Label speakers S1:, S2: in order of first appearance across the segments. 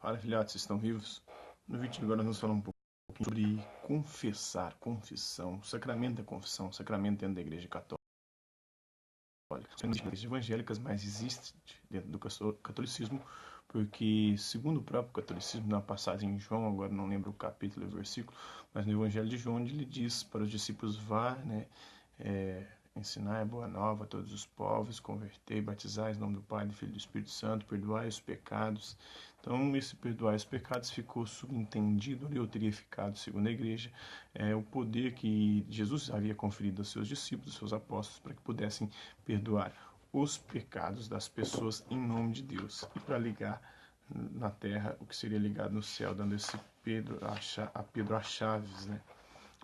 S1: Fala, filhotes, vocês estão vivos? No vídeo de agora nós vamos falar um pouco sobre confessar, confissão, o sacramento da confissão, o sacramento dentro da Igreja Católica. São igrejas evangélicas, mas existe dentro do catolicismo, porque segundo o próprio catolicismo, na passagem em João, agora não lembro o capítulo e o versículo, mas no Evangelho de João ele diz para os discípulos: vá, né, ensinar a boa nova a todos os povos, convertei, batizai em nome do Pai, do Filho e do Espírito Santo, perdoai os pecados. Então, esse perdoar os pecados ficou subentendido, ou teria ficado, segundo a igreja, o poder que Jesus havia conferido aos seus discípulos, aos seus apóstolos, para que pudessem perdoar os pecados das pessoas em nome de Deus. E para ligar na terra o que seria ligado no céu, dando esse Pedro as chaves, né?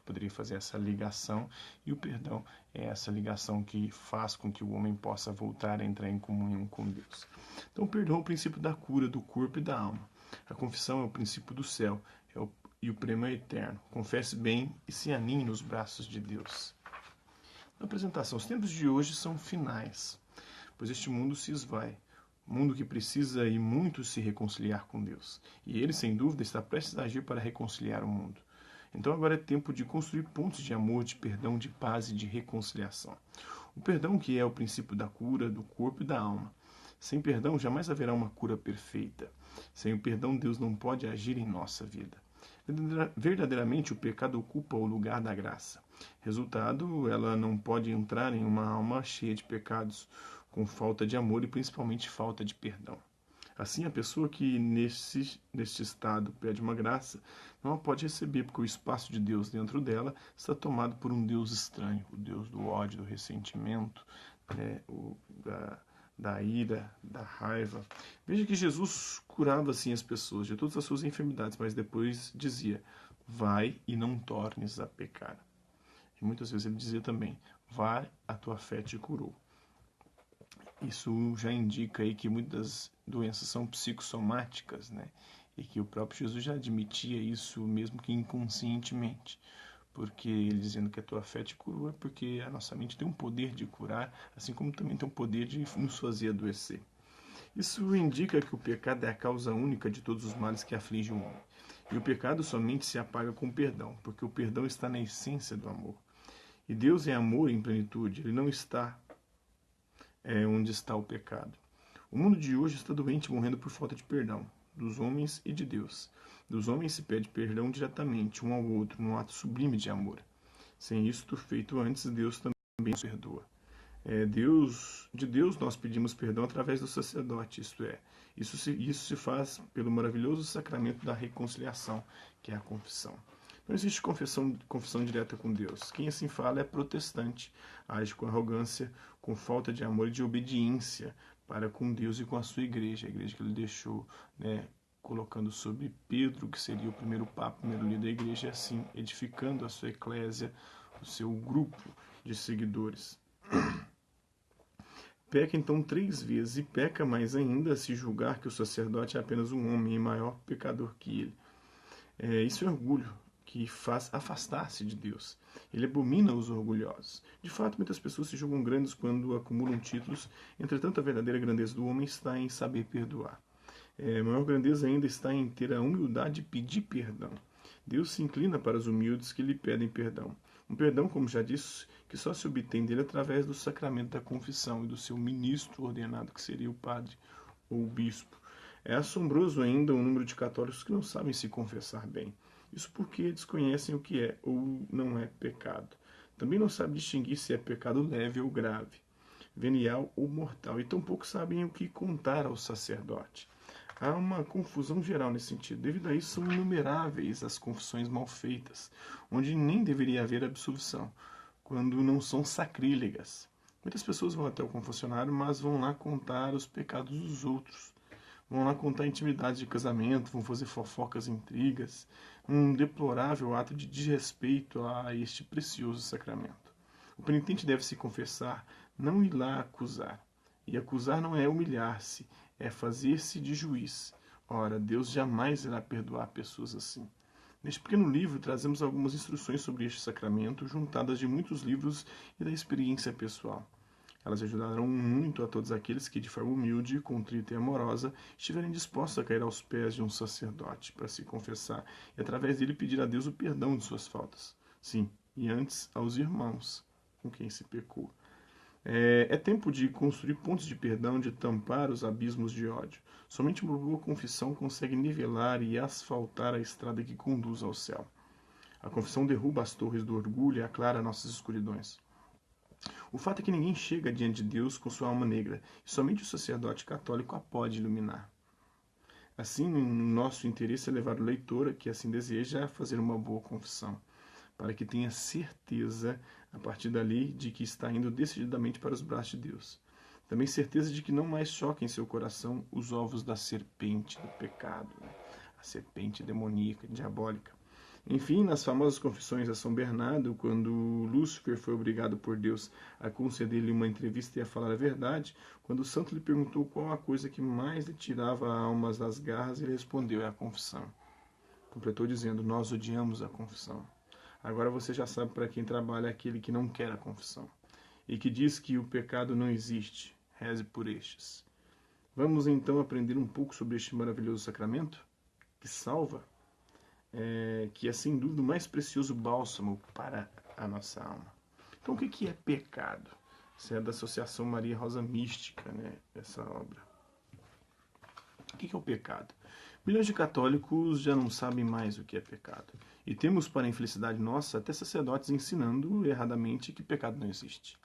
S1: Poderia fazer essa ligação, e o perdão é essa ligação que faz com que o homem possa voltar a entrar em comunhão com Deus. Então, o perdão é o princípio da cura do corpo e da alma. A confissão é o princípio do céu, e o prêmio é eterno. Confesse bem e se aninhe nos braços de Deus. Na apresentação, os tempos de hoje são finais, pois este mundo se esvai. Mundo que precisa e muito se reconciliar com Deus. E ele, sem dúvida, está prestes a agir para reconciliar o mundo. Então agora é tempo de construir pontos de amor, de perdão, de paz e de reconciliação. O perdão que é o princípio da cura do corpo e da alma. Sem perdão jamais haverá uma cura perfeita. Sem o perdão Deus não pode agir em nossa vida. Verdadeiramente o pecado ocupa o lugar da graça. Resultado, ela não pode entrar em uma alma cheia de pecados, com falta de amor e principalmente falta de perdão. Assim, a pessoa que neste estado pede uma graça, não a pode receber, porque o espaço de Deus dentro dela está tomado por um Deus estranho, o Deus do ódio, do ressentimento, né, da ira, da raiva. Veja que Jesus curava assim as pessoas de todas as suas enfermidades, mas depois dizia: vai e não tornes a pecar. E muitas vezes ele dizia também: vai, a tua fé te curou. Isso já indica aí que muitas doenças são psicossomáticas, né? E que o próprio Jesus já admitia isso, mesmo que inconscientemente. Porque ele dizendo que a tua fé te curou é porque a nossa mente tem um poder de curar, assim como também tem um poder de nos fazer adoecer. Isso indica que o pecado é a causa única de todos os males que afligem o homem. E o pecado somente se apaga com o perdão, porque o perdão está na essência do amor. E Deus é amor em plenitude, ele não está onde está o pecado. O mundo de hoje está doente, morrendo por falta de perdão, dos homens e de Deus. Dos homens se pede perdão diretamente, um ao outro, num ato sublime de amor. Sem isto feito antes, Deus também nos perdoa. De Deus nós pedimos perdão através do sacerdote, isto é, isso se faz pelo maravilhoso sacramento da reconciliação, que é a confissão. Não existe confissão direta com Deus. Quem assim fala é protestante, age com arrogância, com falta de amor e de obediência para com Deus e com a sua igreja, a igreja que ele deixou, né, colocando sobre Pedro, que seria o primeiro papa, o primeiro líder da igreja, e assim edificando a sua eclésia, o seu grupo de seguidores. Peca então 3 vezes, e peca mais ainda se julgar que o sacerdote é apenas um homem e maior pecador que ele. Isso é orgulho, que faz afastar-se de Deus. Ele abomina os orgulhosos. De fato, muitas pessoas se julgam grandes quando acumulam títulos, entretanto a verdadeira grandeza do homem está em saber perdoar. A maior grandeza ainda está em ter a humildade de pedir perdão. Deus se inclina para os humildes que lhe pedem perdão. Um perdão, como já disse, que só se obtém dele através do sacramento da confissão e do seu ministro ordenado, que seria o padre ou o bispo. É assombroso ainda o número de católicos que não sabem se confessar bem. Isso porque desconhecem o que é ou não é pecado. Também não sabem distinguir se é pecado leve ou grave, venial ou mortal, e tampouco sabem o que contar ao sacerdote. Há uma confusão geral nesse sentido. Devido a isso, são inumeráveis as confissões mal feitas, onde nem deveria haver absolvição, quando não são sacrílegas. Muitas pessoas vão até o confessionário, mas vão lá contar os pecados dos outros. Vão lá contar intimidades de casamento, vão fazer fofocas, intrigas, um deplorável ato de desrespeito a este precioso sacramento. O penitente deve se confessar, não ir lá acusar. E acusar não é humilhar-se, é fazer-se de juiz. Ora, Deus jamais irá perdoar pessoas assim. Neste pequeno livro trazemos algumas instruções sobre este sacramento, juntadas de muitos livros e da experiência pessoal. Elas ajudarão muito a todos aqueles que, de forma humilde, contrita e amorosa, estiverem dispostos a cair aos pés de um sacerdote para se confessar e, através dele, pedir a Deus o perdão de suas faltas. Sim, e antes aos irmãos com quem se pecou. É tempo de construir pontos de perdão, de tampar os abismos de ódio. Somente uma boa confissão consegue nivelar e asfaltar a estrada que conduz ao céu. A confissão derruba as torres do orgulho e aclara nossas escuridões. O fato é que ninguém chega diante de Deus com sua alma negra, e somente o sacerdote católico a pode iluminar. Assim, nosso interesse é levar o leitor, que assim deseja, a fazer uma boa confissão, para que tenha certeza, a partir dali, de que está indo decididamente para os braços de Deus. Também certeza de que não mais choca em seu coração os ovos da serpente do pecado, né? A serpente demoníaca, diabólica. Enfim, nas famosas confissões a São Bernardo, quando Lúcifer foi obrigado por Deus a conceder-lhe uma entrevista e a falar a verdade, quando o santo lhe perguntou qual a coisa que mais lhe tirava almas das garras, ele respondeu: é a confissão. Completou dizendo: nós odiamos a confissão. Agora você já sabe para quem trabalha aquele que não quer a confissão e que diz que o pecado não existe. Reze por estes. Vamos então aprender um pouco sobre este maravilhoso sacramento que salva, que é sem dúvida o mais precioso bálsamo para a nossa alma. Então, o que é pecado? Isso é da Associação Maria Rosa Mística, né, essa obra. O que é o pecado? Milhões de católicos já não sabem mais o que é pecado. E temos, para a infelicidade nossa, até sacerdotes ensinando erradamente que pecado não existe.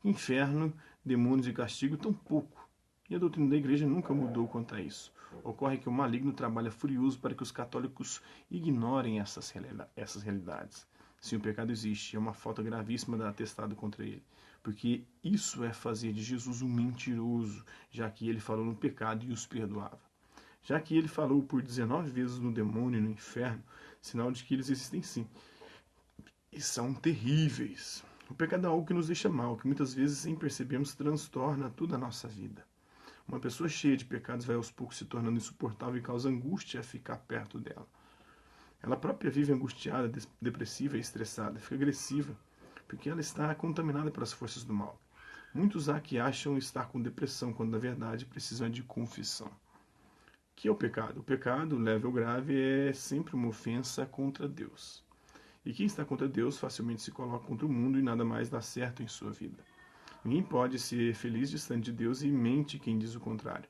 S1: Inferno, demônios e castigo, tão pouco. E a doutrina da Igreja nunca mudou quanto a isso. Ocorre que o maligno trabalha furioso para que os católicos ignorem essas realidades. Sim, o pecado existe, é uma falta gravíssima dar atestado contra ele. Porque isso é fazer de Jesus um mentiroso, já que ele falou no pecado e os perdoava. Já que ele falou por 19 vezes no demônio e no inferno, sinal de que eles existem sim. E são terríveis. O pecado é algo que nos deixa mal, que muitas vezes, sem percebermos, transtorna toda a nossa vida. Uma pessoa cheia de pecados vai aos poucos se tornando insuportável e causa angústia a ficar perto dela. Ela própria vive angustiada, depressiva e estressada, fica agressiva, porque ela está contaminada pelas forças do mal. Muitos há que acham estar com depressão, quando na verdade precisam de confissão. O que é o pecado? O pecado, leve ou grave, é sempre uma ofensa contra Deus. E quem está contra Deus facilmente se coloca contra o mundo e nada mais dá certo em sua vida. Ninguém pode ser feliz distante de Deus e mente quem diz o contrário.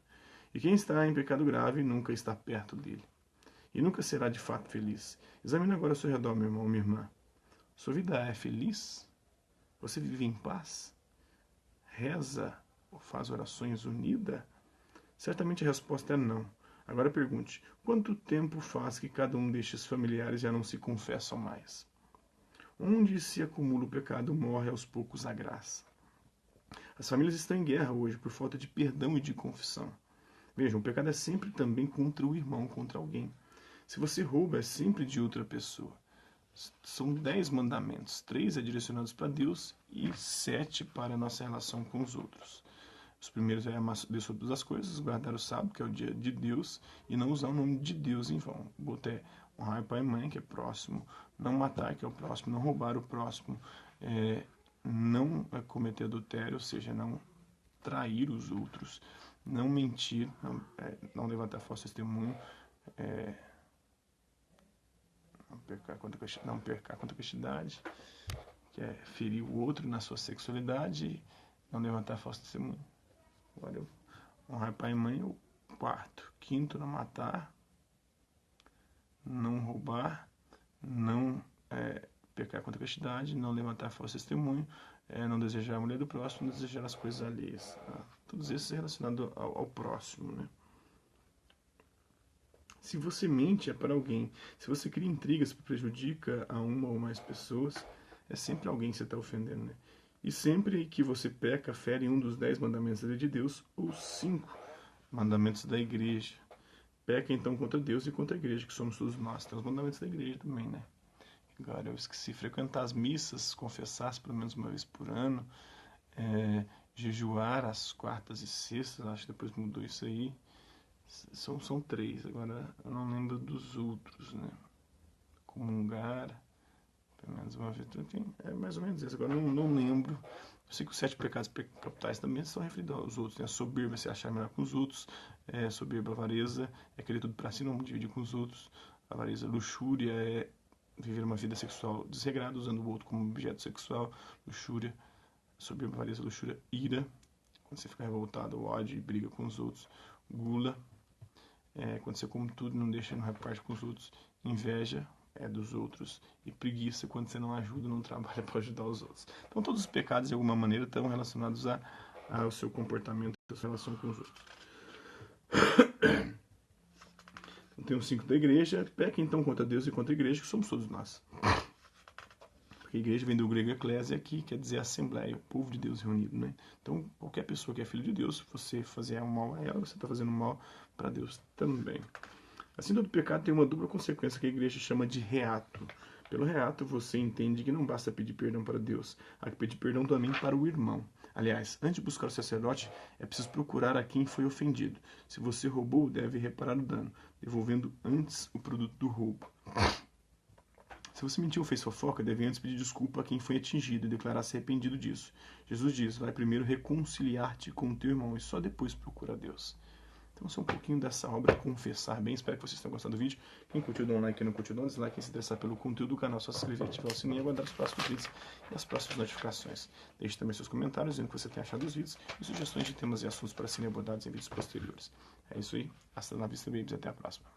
S1: E quem está em pecado grave nunca está perto dele. E nunca será de fato feliz. Examine agora ao seu redor, meu irmão, minha irmã. Sua vida é feliz? Você vive em paz? Reza ou faz orações unida? Certamente a resposta é não. Agora pergunte, quanto tempo faz que cada um destes familiares já não se confessam mais? Onde se acumula o pecado, morre aos poucos a graça. As famílias estão em guerra hoje por falta de perdão e de confissão. Vejam, o pecado é sempre também contra o irmão, contra alguém. Se você rouba, é sempre de outra pessoa. São 10 mandamentos, 3 é direcionados para Deus e 7 para a nossa relação com os outros. Os primeiros é amar Deus sobre todas as coisas, guardar o sábado, que é o dia de Deus, e não usar o nome de Deus em vão. O outro é honrar pai e mãe, que é próximo, não matar, que é o próximo, não roubar o próximo, não cometer adultério, ou seja, não trair os outros, não mentir, não levantar falso testemunho, não pecar contra a castidade, que é ferir o outro na sua sexualidade, não levantar falso testemunho. Agora, honrar pai e mãe, o quarto. Quinto, não matar, não roubar, não pecar contra a castidade, não levantar falso testemunho, não desejar a mulher do próximo, não desejar as coisas alheias. Tá? Todos esses relacionados ao próximo, né? Se você mente é para alguém. Se você cria intrigas que prejudica a uma ou mais pessoas, é sempre alguém que você está ofendendo, né? E sempre que você peca, fere um dos 10 mandamentos da lei de Deus, ou 5 mandamentos da igreja. Peca então contra Deus e contra a igreja, que somos todos nós. Tem os mandamentos da igreja também, né? Agora eu esqueci, frequentar as missas, confessar-se pelo menos uma vez por ano, jejuar às quartas e sextas, acho que depois mudou isso aí. São 3, agora eu não lembro dos outros, né? Comungar, pelo menos uma vez, enfim, é mais ou menos isso. Agora não lembro Eu sei que os 7 pecados capitais também são referidos aos outros, né? Soberba é se achar melhor com os outros, soberba, avareza é querer tudo para si, não dividir com os outros, avareza, luxúria é viver uma vida sexual desregrada, usando o outro como objeto sexual, luxúria, soberba, avareza, luxúria, ira, quando você fica revoltado, ódio e briga com os outros, gula, quando você come tudo não deixa, não reparte com os outros, inveja, dos outros, e preguiça quando você não ajuda, não trabalha para ajudar os outros. Então todos os pecados de alguma maneira estão relacionados ao seu comportamento, a sua relação com os outros. Então tem os 5 da igreja, peca então contra Deus e contra a igreja, que somos todos nós. Porque a igreja vem do grego eclésia, que quer dizer assembleia, o povo de Deus reunido, né? Então qualquer pessoa que é filho de Deus, se você fazer um mal a ela, você está fazendo mal para Deus também. Assim, todo pecado tem uma dupla consequência que a igreja chama de reato. Pelo reato, você entende que não basta pedir perdão para Deus, há que pedir perdão também para o irmão. Aliás, antes de buscar o sacerdote, é preciso procurar a quem foi ofendido. Se você roubou, deve reparar o dano, devolvendo antes o produto do roubo. Se você mentiu ou fez fofoca, deve antes pedir desculpa a quem foi atingido e declarar-se arrependido disso. Jesus diz, vai primeiro reconciliar-te com o teu irmão e só depois procura a Deus. Então, esse é um pouquinho dessa obra, Confessar Bem. Espero que vocês tenham gostado do vídeo. Quem curtiu, dá um like. Quem não curtiu, dá um dislike. Quem se interessar pelo conteúdo do canal, só se inscrever, ativar o sininho e aguardar os próximos vídeos e as próximas notificações. Deixe também seus comentários dizendo o que você tem achado dos vídeos e sugestões de temas e assuntos para serem abordados em vídeos posteriores. É isso aí. Hasta la vista, babies. Até a próxima.